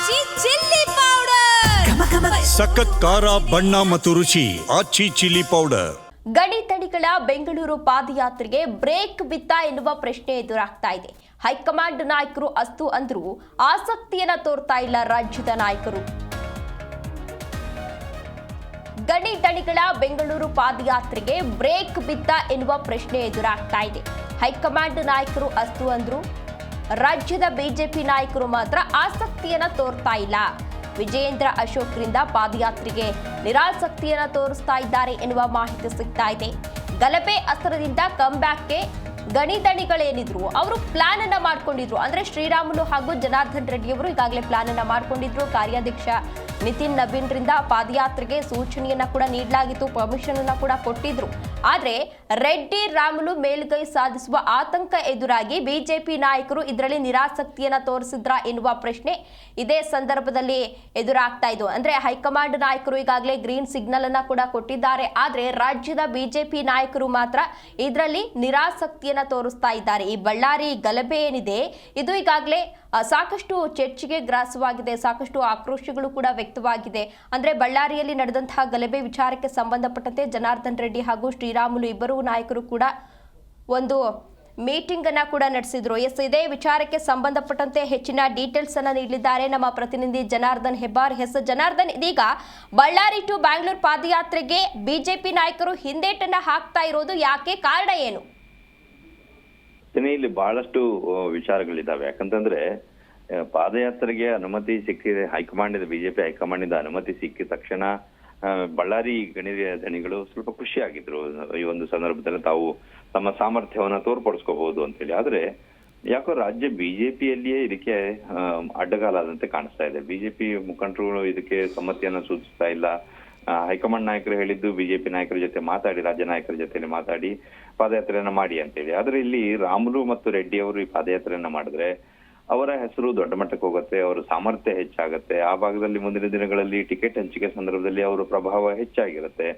ಆಚಿ chilli powder ಸಖತ್ ಖಾರ ಬಣ್ಣ ಮತ್ತು ರುಚಿ ಆಚಿ ಚಿಲ್ಲಿ ಪೌಡರ್. ಗಡಿ ತಡಿಗಳ ಬೆಂಗಳೂರು ಪಾದಯಾತ್ರೆಗೆ ಬ್ರೇಕ್ ಬಿತ್ತಾ ಎನ್ನುವ ಪ್ರಶ್ನೆ ಎದುರಾಗ್ತಾ ಇದೆ. ಹೈಕಮಾಂಡ್ ನಾಯಕರು ಅಸ್ತು ಅಂದ್ರೂ ಆಸಕ್ತಿಯನ್ನ ತೋರ್ತಾ ಇಲ್ಲ ರಾಜ್ಯದ ನಾಯಕರು. ಗಡಿ ತಡಿಗಳ ಬೆಂಗಳೂರು ಪಾದಯಾತ್ರೆಗೆ ಬ್ರೇಕ್ ಬಿತ್ತಾ ಎನ್ನುವ ಪ್ರಶ್ನೆ ಎದುರಾಗ್ತಾ ಇದೆ. ಹೈಕಮಾಂಡ್ ನಾಯಕರು ಅಸ್ತು ಅಂದ್ರೂ ರಾಜ್ಯದ ಬಿಜೆಪಿ ನಾಯಕರು ಮಾತ್ರ ಆಸಕ್ತಿಯನ್ನ ತೋರ್ತಾ ಇಲ್ಲ. ವಿಜಯೇಂದ್ರ ಅಶೋಕ್ರಿಂದ ಪಾದಯಾತ್ರೆಗೆ ನಿರಾಸಕ್ತಿಯನ್ನ ತೋರಿಸ್ತಾ ಇದ್ದಾರೆ ಎನ್ನುವ ಮಾಹಿತಿ ಸಿಗ್ತಾ ಇದೆ. ಗಲಭೆ ಅಸ್ತ್ರದಿಂದ ಕಮ್ಬ್ಯಾಕ್ಗೆ ಗಣಿದಣಿಗಳೇನಿದ್ರು ಅವರು ಪ್ಲಾನ್ ಅನ್ನ ಮಾಡ್ಕೊಂಡಿದ್ರು. ಅಂದ್ರೆ ಶ್ರೀರಾಮುಲು ಹಾಗೂ ಜನಾರ್ದನ್ ರೆಡ್ಡಿ ಅವರು ಈಗಾಗಲೇ ಪ್ಲಾನ್ ಅನ್ನ ಮಾಡ್ಕೊಂಡಿದ್ರು. ಕಾರ್ಯಾಧ್ಯಕ್ಷ ನಿತಿನ್ ನವೀನ್ರಿಂದ ಪಾದಯಾತ್ರೆಗೆ ಸೂಚನೆಯನ್ನ ಕೂಡ ನೀಡಲಾಗಿತ್ತು, ಪರ್ಮಿಷನ್ ಅನ್ನ ಕೂಡ ಕೊಟ್ಟಿದ್ರು. ಆದ್ರೆ ರೆಡ್ಡಿ ರಾಮುಲು ಮೇಲುಗೈ ಸಾಧಿಸುವ ಆತಂಕ ಎದುರಾಗಿ ಬಿಜೆಪಿ ನಾಯಕರು ಇದರಲ್ಲಿ ನಿರಾಸಕ್ತಿಯನ್ನ ತೋರಿಸಿದ್ರ ಎನ್ನುವ ಪ್ರಶ್ನೆ ಇದೇ ಸಂದರ್ಭದಲ್ಲಿ ಎದುರಾಗ್ತಾ ಇದ್ದು. ಅಂದ್ರೆ ಹೈಕಮಾಂಡ್ ನಾಯಕರು ಈಗಾಗಲೇ ಗ್ರೀನ್ ಸಿಗ್ನಲ್ ಅನ್ನ ಕೂಡ ಕೊಟ್ಟಿದ್ದಾರೆ. ಆದ್ರೆ ರಾಜ್ಯದ ಬಿಜೆಪಿ ನಾಯಕರು ಮಾತ್ರ ಇದರಲ್ಲಿ ನಿರಾಸಕ್ತಿಯನ್ನ ತೋರಿಸ್ತಾ ಇದ್ದಾರೆ. ಈ ಬಳ್ಳಾರಿ ಗಲಭೆ ಏನಿದೆ ಇದು ಈಗಾಗಲೇ ಸಾಕಷ್ಟು ಚರ್ಚೆಗೆ ಗ್ರಾಸವಾಗಿದೆ, ಸಾಕಷ್ಟು ಆಕ್ರೋಶಗಳು ಕೂಡ ವ್ಯಕ್ತವಾಗಿದೆ. ಅಂದ್ರೆ ಬಳ್ಳಾರಿಯಲ್ಲಿ ನಡೆದಂತಹ ಗಲಭೆ ವಿಚಾರಕ್ಕೆ ಸಂಬಂಧಪಟ್ಟಂತೆ ಜನಾರ್ದನ್ ರೆಡ್ಡಿ ಹಾಗೂ ಶ್ರೀರಾಮುಲು ಇಬ್ಬರು ನಾಯಕರು ಕೂಡ ಒಂದು ಮೀಟಿಂಗ್ ಅನ್ನ ಕೂಡ ನಡೆಸಿದ್ರು. ಇದೇ ವಿಚಾರಕ್ಕೆ ಸಂಬಂಧಪಟ್ಟಂತೆ ಹೆಚ್ಚಿನ ಡೀಟೇಲ್ಸ್ ಅನ್ನ ನೀಡಲಿದ್ದಾರೆ ನಮ್ಮ ಪ್ರತಿನಿಧಿ ಜನಾರ್ದನ್ ಹೆಬ್ಬಾರ್. ಜನಾರ್ದನ್, ಇದೀಗ ಬಳ್ಳಾರಿ ಟು ಬ್ಯಾಂಗ್ಳೂರ್ ಪಾದಯಾತ್ರೆಗೆ ಬಿಜೆಪಿ ನಾಯಕರು ಹಿಂದೇಟನ್ನ ಹಾಕ್ತಾ ಇರೋದು ಯಾಕೆ? ಕಾರಣ ಏನು? ಇಲ್ಲಿ ಬಹಳಷ್ಟು ವಿಚಾರಗಳಿದ್ದಾವೆ. ಯಾಕಂತಂದ್ರೆ ಪಾದಯಾತ್ರೆಗೆ ಅನುಮತಿ ಸಿಕ್ಕಿದೆ, ಹೈಕಮಾಂಡ್ ಬಿಜೆಪಿ ಹೈಕಮಾಂಡ್ ಇಂದ ಅನುಮತಿ ಸಿಕ್ಕಿದ ತಕ್ಷಣ ಬಳ್ಳಾರಿ ಗಣಿಗಳು ಸ್ವಲ್ಪ ಖುಷಿಯಾಗಿದ್ರು. ಈ ಒಂದು ಸಂದರ್ಭದಲ್ಲಿ ತಾವು ತಮ್ಮ ಸಾಮರ್ಥ್ಯವನ್ನ ತೋರ್ಪಡಿಸ್ಕೋಬಹುದು ಅಂತ ಹೇಳಿ. ಆದ್ರೆ ಯಾಕೋ ರಾಜ್ಯ ಬಿಜೆಪಿಯಲ್ಲಿಯೇ ಇದಕ್ಕೆ ಅಡ್ಡಗಾಲಾದಂತೆ ಕಾಣಿಸ್ತಾ ಇದೆ. ಬಿಜೆಪಿ ಮುಖಂಡರುಗಳು ಇದಕ್ಕೆ ಸಮ್ಮತಿಯನ್ನ ಸೂಚಿಸ್ತಾ ಇಲ್ಲ. ಹೈಕಮಾಂಡ್ ನಾಯಕರು ಹೇಳಿದ್ದು ಬಿಜೆಪಿ ನಾಯಕರ ಜೊತೆ ಮಾತಾಡಿ, ರಾಜ್ಯ ನಾಯಕರ ಜೊತೆ ಮಾತಾಡಿ ಪಾದಯಾತ್ರೆಯನ್ನ ಮಾಡಿ ಅಂತೇಳಿ. ಆದ್ರೆ ಇಲ್ಲಿ ರಾಮುಲು ಮತ್ತು ರೆಡ್ಡಿ ಅವರು ಈ ಪಾದಯಾತ್ರೆಯನ್ನ ಮಾಡಿದ್ರೆ ಅವರ ಹೆಸರು ದೊಡ್ಡ ಮಟ್ಟಕ್ಕೆ ಹೋಗುತ್ತೆ, ಅವರ ಸಾಮರ್ಥ್ಯ ಹೆಚ್ಚಾಗತ್ತೆ. ಆ ಭಾಗದಲ್ಲಿ ಮುಂದಿನ ದಿನಗಳಲ್ಲಿ ಟಿಕೆಟ್ ಹಂಚಿಕೆ ಸಂದರ್ಭದಲ್ಲಿ ಅವರ ಪ್ರಭಾವ ಹೆಚ್ಚಾಗಿರುತ್ತೆ.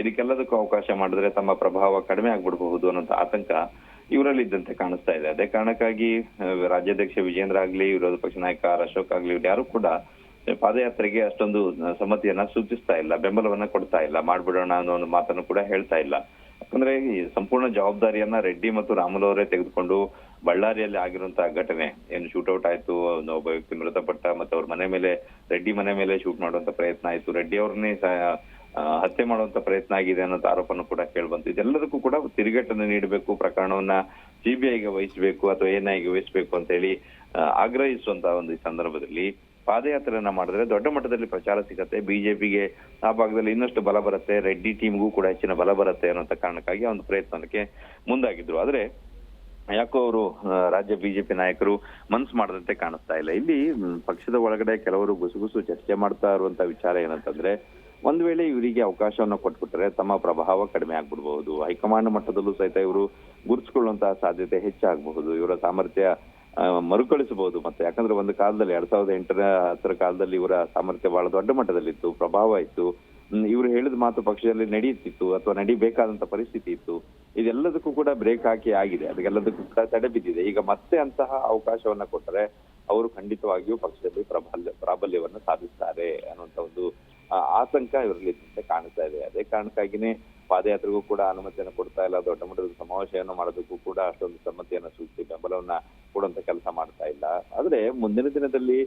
ಇದಕ್ಕೆಲ್ಲದಕ್ಕೂ ಅವಕಾಶ ಮಾಡಿದ್ರೆ ತಮ್ಮ ಪ್ರಭಾವ ಕಡಿಮೆ ಆಗ್ಬಿಡಬಹುದು ಅನ್ನೋ ಆತಂಕ ಇವರಲ್ಲಿ ಇದ್ದಂತೆ ಕಾಣಿಸ್ತಾ ಇದೆ. ಅದೇ ಕಾರಣಕ್ಕಾಗಿ ರಾಜ್ಯಾಧ್ಯಕ್ಷ ವಿಜೇಂದ್ರ ಆಗ್ಲಿ, ವಿರೋಧ ಪಕ್ಷ ನಾಯಕ ಅಶೋಕ್ ಆಗ್ಲಿ, ಯಾರು ಕೂಡ ಪಾದಯಾತ್ರೆಗೆ ಅಷ್ಟೊಂದು ಸಮ್ಮತಿಯನ್ನ ಸೂಚಿಸ್ತಾ ಇಲ್ಲ, ಬೆಂಬಲವನ್ನ ಕೊಡ್ತಾ ಇಲ್ಲ. ಮಾಡ್ಬಿಡೋಣ ಅನ್ನೋ ಒಂದು ಮಾತನ್ನು ಕೂಡ ಹೇಳ್ತಾ ಇಲ್ಲ. ಯಾಕಂದ್ರೆ ಈ ಸಂಪೂರ್ಣ ಜವಾಬ್ದಾರಿಯನ್ನ ರೆಡ್ಡಿ ಮತ್ತು ರಾಮುಲು ಅವರೇ ತೆಗೆದುಕೊಂಡು ಬಳ್ಳಾರಿಯಲ್ಲಿ ಆಗಿರುವಂತಹ ಘಟನೆ ಏನು ಶೂಟ್ಔಟ್ ಆಯ್ತು, ಒಬ್ಬ ವ್ಯಕ್ತಿ ಮೃತಪಟ್ಟ, ಮತ್ತೆ ಅವ್ರ ಮನೆ ಮೇಲೆ ರೆಡ್ಡಿ ಮನೆ ಮೇಲೆ ಶೂಟ್ ಮಾಡುವಂತ ಪ್ರಯತ್ನ ಆಯ್ತು, ರೆಡ್ಡಿ ಅವ್ರನ್ನೇ ಹತ್ಯೆ ಮಾಡುವಂತ ಪ್ರಯತ್ನ ಆಗಿದೆ ಅನ್ನೋ ಆರೋಪನೂ ಕೂಡ ಕೇಳ್ಬಂತು. ಇದೆಲ್ಲದಕ್ಕೂ ಕೂಡ ತಿರುಗೇಟನ್ನು ನೀಡಬೇಕು, ಪ್ರಕರಣವನ್ನ ಸಿಬಿಐಗೆ ವಹಿಸಬೇಕು ಅಥವಾ ಎನ್ಐಗೆ ವಹಿಸಬೇಕು ಅಂತ ಹೇಳಿ ಆಗ್ರಹಿಸುವಂತಹ ಒಂದು ಸಂದರ್ಭದಲ್ಲಿ ಪಾದಯಾತ್ರೆಯನ್ನ ಮಾಡಿದ್ರೆ ದೊಡ್ಡ ಮಟ್ಟದಲ್ಲಿ ಪ್ರಚಾರ ಸಿಗತ್ತೆ, ಬಿಜೆಪಿಗೆ ಆ ಭಾಗದಲ್ಲಿ ಇನ್ನಷ್ಟು ಬಲ ಬರುತ್ತೆ, ರೆಡ್ಡಿ ಟೀಮ್ಗೂ ಕೂಡ ಹೆಚ್ಚಿನ ಬಲ ಬರುತ್ತೆ ಅನ್ನೋಂಥ ಕಾರಣಕ್ಕಾಗಿ ಒಂದು ಪ್ರಯತ್ನಕ್ಕೆ ಮುಂದಾಗಿದ್ರು. ಆದ್ರೆ ಯಾಕೋ ಅವರು ರಾಜ್ಯ ಬಿಜೆಪಿ ನಾಯಕರು ಮನ್ಸು ಮಾಡದಂತೆ ಕಾಣಿಸ್ತಾ ಇಲ್ಲ. ಇಲ್ಲಿ ಪಕ್ಷದ ಒಳಗಡೆ ಕೆಲವರು ಗುಸುಗುಸು ಚರ್ಚೆ ಮಾಡ್ತಾ ಇರುವಂತ ವಿಚಾರ ಏನಂತಂದ್ರೆ, ಒಂದ್ ವೇಳೆ ಇವರಿಗೆ ಅವಕಾಶವನ್ನ ಕೊಟ್ಬಿಟ್ರೆ ತಮ್ಮ ಪ್ರಭಾವ ಕಡಿಮೆ ಆಗ್ಬಿಡ್ಬಹುದು, ಹೈಕಮಾಂಡ್ ಮಟ್ಟದಲ್ಲೂ ಸಹಿತ ಇವರು ಗುರುತಿಸಿಕೊಳ್ಳುವಂತಹ ಸಾಧ್ಯತೆ ಹೆಚ್ಚಾಗಬಹುದು, ಇವರ ಸಾಮರ್ಥ್ಯ ಮರುಕಳಿಸಬಹುದು. ಮತ್ತೆ ಯಾಕಂದ್ರೆ ಒಂದು ಕಾಲದಲ್ಲಿ 2008 ಕಾಲದಲ್ಲಿ ಇವರ ಸಾಮರ್ಥ್ಯ ಬಹಳ ದೊಡ್ಡ ಮಟ್ಟದಲ್ಲಿತ್ತು, ಪ್ರಭಾವ ಇತ್ತು, ಇವರು ಹೇಳಿದ ಮಾತು ಪಕ್ಷದಲ್ಲಿ ನಡೆಯುತ್ತಿತ್ತು ಅಥವಾ ನಡಿಬೇಕಾದಂತ ಪರಿಸ್ಥಿತಿ ಇತ್ತು. ಇದೆಲ್ಲದಕ್ಕೂ ಕೂಡ ಬ್ರೇಕ್ ಹಾಕಿ ಆಗಿದೆ, ಅದಕ್ಕೆಲ್ಲದಕ್ಕೂ ಕೂಡ ತಡೆ ಬಿದ್ದಿದೆ. ಈಗ ಮತ್ತೆ ಅಂತಹ ಅವಕಾಶವನ್ನ ಕೊಟ್ಟರೆ ಅವರು ಖಂಡಿತವಾಗಿಯೂ ಪಕ್ಷದಲ್ಲಿ ಪ್ರಾಬಲ್ಯವನ್ನ ಸಾಧಿಸ್ತಾರೆ ಅನ್ನುವಂತ ಒಂದು ಆತಂಕ ಇವರಲ್ಲಿ ಕಾಣಿಸ್ತಾ ಇದೆ. ಅದೇ ಕಾರಣಕ್ಕಾಗಿನೇ ಪಾದಯಾತ್ರೆಗೂ ಕೂಡ ಅನುಮತಿಯನ್ನು ಕೊಡ್ತಾ ಇಲ್ಲ, ದೊಡ್ಡ ಮಟ್ಟದ ಸಮಾವೇಶವನ್ನು ಮಾಡೋದಕ್ಕೂ ಕೂಡ ಅಷ್ಟೊಂದು ಸಮ್ಮತಿಯನ್ನ ಸೂಚಿಸಿ ಬೆಂಬಲವನ್ನ ಕೊಡುವಂತ ಕೆಲಸ ಮಾಡ್ತಾ ಇಲ್ಲ. ಆದ್ರೆ ಮುಂದಿನ ದಿನದಲ್ಲಿ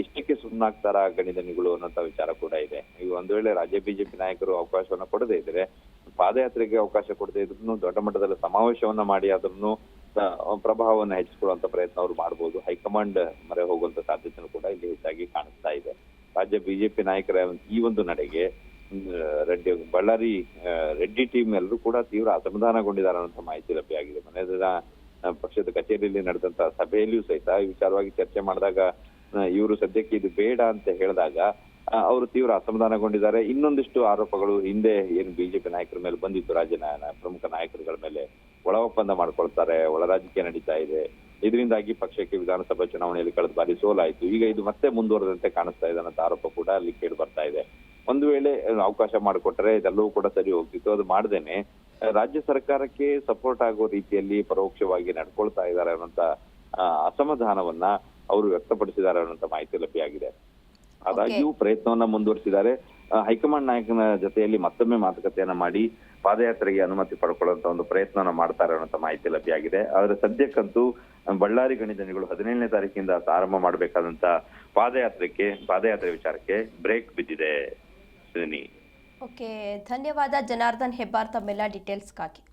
ಇಷ್ಟಕ್ಕೆ ಸುಮ್ಮನಾಗ್ತಾರ ಗಣಿದಣಿಗಳು ಅನ್ನೋಂತ ವಿಚಾರ ಕೂಡ ಇದೆ. ಈಗ ಒಂದ್ ವೇಳೆ ರಾಜ್ಯ ಬಿಜೆಪಿ ನಾಯಕರು ಅವಕಾಶವನ್ನ ಕೊಡದೇ ಇದ್ರೆ, ಪಾದಯಾತ್ರೆಗೆ ಅವಕಾಶ ಕೊಡದೇ ಇದ್ರು ದೊಡ್ಡ ಮಟ್ಟದಲ್ಲಿ ಸಮಾವೇಶವನ್ನ ಮಾಡಿ ಅದನ್ನು ಪ್ರಭಾವವನ್ನು ಹೆಚ್ಚಿಸಿಕೊಳ್ಳುವಂತ ಪ್ರಯತ್ನ ಅವರು ಮಾಡಬಹುದು. ಹೈಕಮಾಂಡ್ ಮೊರೆ ಹೋಗುವಂತ ಸಾಧ್ಯತೆನೂ ಕೂಡ ಇಲ್ಲಿ ಹೆಚ್ಚಾಗಿ ಕಾಣಿಸ್ತಾ ಇದೆ. ರಾಜ್ಯ ಬಿಜೆಪಿ ನಾಯಕರ ಈ ಒಂದು ನಡೆಗೆ ಬಳ್ಳಾರಿ ರೆಡ್ಡಿ ಟೀಮ್ ಎಲ್ಲರೂ ಕೂಡ ತೀವ್ರ ಅಸಮಾಧಾನಗೊಂಡಿದ್ದಾರೆ ಅನ್ನೋ ಮಾಹಿತಿ ಲಭ್ಯವಾಗಿದೆ. ಮನೆ ದಿನ ಪಕ್ಷದ ಕಚೇರಿಯಲ್ಲಿ ನಡೆದಂತಹ ಸಭೆಯಲ್ಲಿಯೂ ಸಹಿತ ಈ ವಿಚಾರವಾಗಿ ಚರ್ಚೆ ಮಾಡಿದಾಗ ಇವರು ಸದ್ಯಕ್ಕೆ ಇದು ಬೇಡ ಅಂತ ಹೇಳಿದಾಗ ಅವರು ತೀವ್ರ ಅಸಮಾಧಾನಗೊಂಡಿದ್ದಾರೆ. ಇನ್ನೊಂದಿಷ್ಟು ಆರೋಪಗಳು ಹಿಂದೆ ಏನು ಬಿಜೆಪಿ ನಾಯಕರ ಮೇಲೆ ಬಂದಿತ್ತು, ರಾಜ್ಯ ಪ್ರಮುಖ ನಾಯಕರುಗಳ ಮೇಲೆ ಒಳ ಒಪ್ಪಂದ ಮಾಡ್ಕೊಳ್ತಾರೆ, ಒಳ ರಾಜಕೀಯ ನಡೀತಾ ಇದೆ, ಇದರಿಂದಾಗಿ ಪಕ್ಷಕ್ಕೆ ವಿಧಾನಸಭಾ ಚುನಾವಣೆಯಲ್ಲಿ ಕಳೆದ ಬಾರಿ ಸೋಲಾಯಿತು, ಈಗ ಇದು ಮತ್ತೆ ಮುಂದುವರೆದಂತೆ ಕಾಣಿಸ್ತಾ ಇದೆ ಅನ್ನೋ ಆರೋಪ ಕೂಡ ಅಲ್ಲಿ ಕೇಳಿ ಬರ್ತಾ ಇದೆ. ಒಂದು ವೇಳೆ ಅವಕಾಶ ಮಾಡಿಕೊಟ್ರೆ ಇದೆಲ್ಲವೂ ಕೂಡ ಸರಿ ಹೋಗ್ತಿತ್ತು. ಅದು ಮಾಡದೇನೆ ರಾಜ್ಯ ಸರ್ಕಾರಕ್ಕೆ ಸಪೋರ್ಟ್ ಆಗೋ ರೀತಿಯಲ್ಲಿ ಪರೋಕ್ಷವಾಗಿ ನಡ್ಕೊಳ್ತಾ ಇದ್ದಾರೆ ಅನ್ನೋಂತ ಅಸಮಾಧಾನವನ್ನ ಅವರು ವ್ಯಕ್ತಪಡಿಸಿದ್ದಾರೆ ಅನ್ನುವಂತ ಮಾಹಿತಿ ಲಭ್ಯ ಆಗಿದೆ. ಆದಾಗ್ಯೂ ಪ್ರಯತ್ನವನ್ನ ಮುಂದುವರಿಸಿದ್ದಾರೆ. ಹೈಕಮಾಂಡ್ ನಾಯಕನ ಜೊತೆಯಲ್ಲಿ ಮತ್ತೊಮ್ಮೆ ಮಾತುಕತೆಯನ್ನ ಮಾಡಿ ಪಾದಯಾತ್ರೆಗೆ ಅನುಮತಿ ಪಡ್ಕೊಳ್ಳುವಂತ ಒಂದು ಪ್ರಯತ್ನವನ್ನ ಮಾಡ್ತಾರೆ ಅನ್ನುವಂತ ಮಾಹಿತಿ ಲಭ್ಯ ಆಗಿದೆ. ಆದ್ರೆ ಸದ್ಯಕ್ಕಂತೂ ಬಳ್ಳಾರಿ ಗಣಿಧಣಿಗಳು 17ನೇ ತಾರೀಕಿಂದ ಆರಂಭ ಮಾಡಬೇಕಾದಂತ ಪಾದಯಾತ್ರೆ ವಿಚಾರಕ್ಕೆ ಬ್ರೇಕ್ ಬಿದ್ದಿದೆ. ಓಕೆ, ಧನ್ಯವಾದ ಜನಾರ್ದನ್ ಹೆಬ್ಬಾರ್ ತಮ್ಮೆಲ್ಲ ಡೀಟೇಲ್ಸ್ಗಾಗಿ.